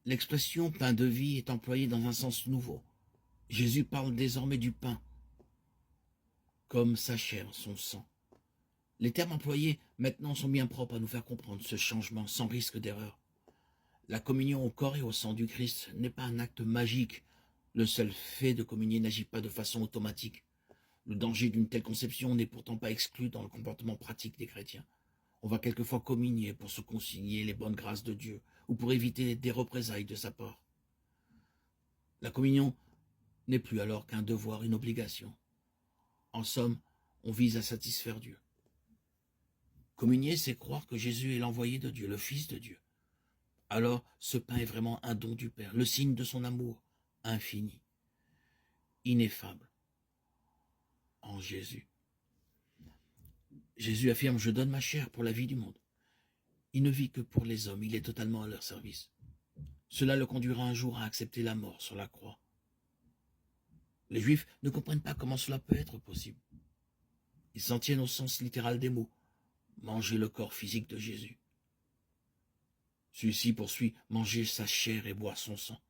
L'expression pain de vie est employée dans un sens nouveau. Jésus parle désormais du pain, comme sa chair, son sang. Les termes employés maintenant sont bien propres à nous faire comprendre ce changement sans risque d'erreur. La communion au corps et au sang du Christ n'est pas un acte magique. Le seul fait de communier n'agit pas de façon automatique. Le danger d'une telle conception n'est pourtant pas exclu dans le comportement pratique des chrétiens. On va quelquefois communier pour se consigner les bonnes grâces de Dieu ou pour éviter des représailles de sa part. La communion n'est plus alors qu'un devoir, une obligation. En somme, on vise à satisfaire Dieu. Communier, c'est croire que Jésus est l'envoyé de Dieu, le Fils de Dieu. Alors, ce pain est vraiment un don du Père, le signe de son amour infini, ineffable, en Jésus. Jésus affirme « Je donne ma chair pour la vie du monde ». Il ne vit que pour les hommes, il est totalement à leur service. Cela le conduira un jour à accepter la mort sur la croix. Les Juifs ne comprennent pas comment cela peut être possible. Ils s'en tiennent au sens littéral des mots, manger le corps physique de Jésus. Celui-ci poursuit manger sa chair et boire son sang,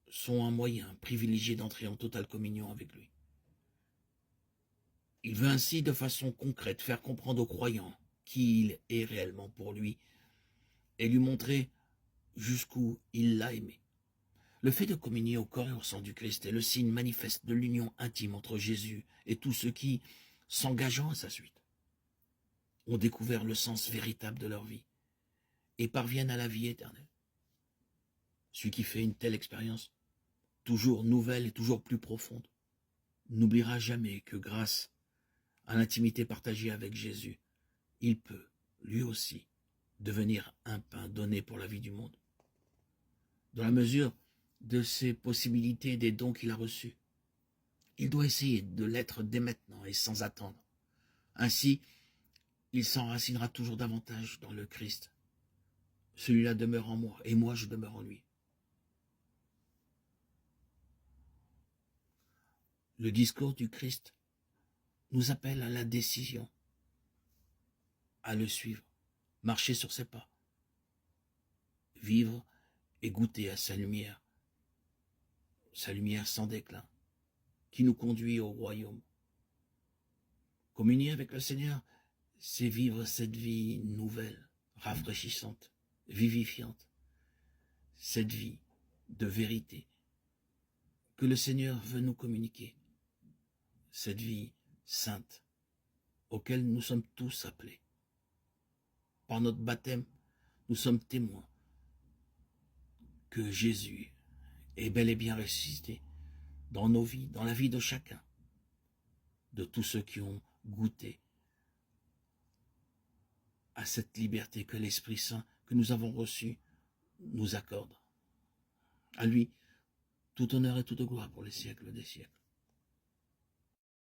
sont un moyen privilégié d'entrer en totale communion avec lui. Il veut ainsi de façon concrète faire comprendre aux croyants qui il est réellement pour lui et lui montrer jusqu'où il l'a aimé. Le fait de communier au corps et au sang du Christ est le signe manifeste de l'union intime entre Jésus et tous ceux qui, s'engageant à sa suite, ont découvert le sens véritable de leur vie et parviennent à la vie éternelle. Celui qui fait une telle expérience, toujours nouvelle et toujours plus profonde, n'oubliera jamais que grâce à l'intimité partagée avec Jésus, il peut, lui aussi, devenir un pain donné pour la vie du monde. Dans la mesure de ses possibilités et des dons qu'il a reçus, il doit essayer de l'être dès maintenant et sans attendre. Ainsi, il s'enracinera toujours davantage dans le Christ. Celui-là demeure en moi et moi je demeure en lui. Le discours du Christ nous appelle à la décision, à le suivre, marcher sur ses pas, vivre et goûter à sa lumière sans déclin, qui nous conduit au royaume. Communier avec le Seigneur, c'est vivre cette vie nouvelle, rafraîchissante, vivifiante, cette vie de vérité que le Seigneur veut nous communiquer, cette vie sainte auquel nous sommes tous appelés. Par notre baptême, nous sommes témoins que Jésus est bel et bien ressuscité dans nos vies, dans la vie de chacun, de tous ceux qui ont goûté à cette liberté que l'Esprit Saint que nous avons reçu nous accorde. À lui, tout honneur et toute gloire pour les siècles des siècles.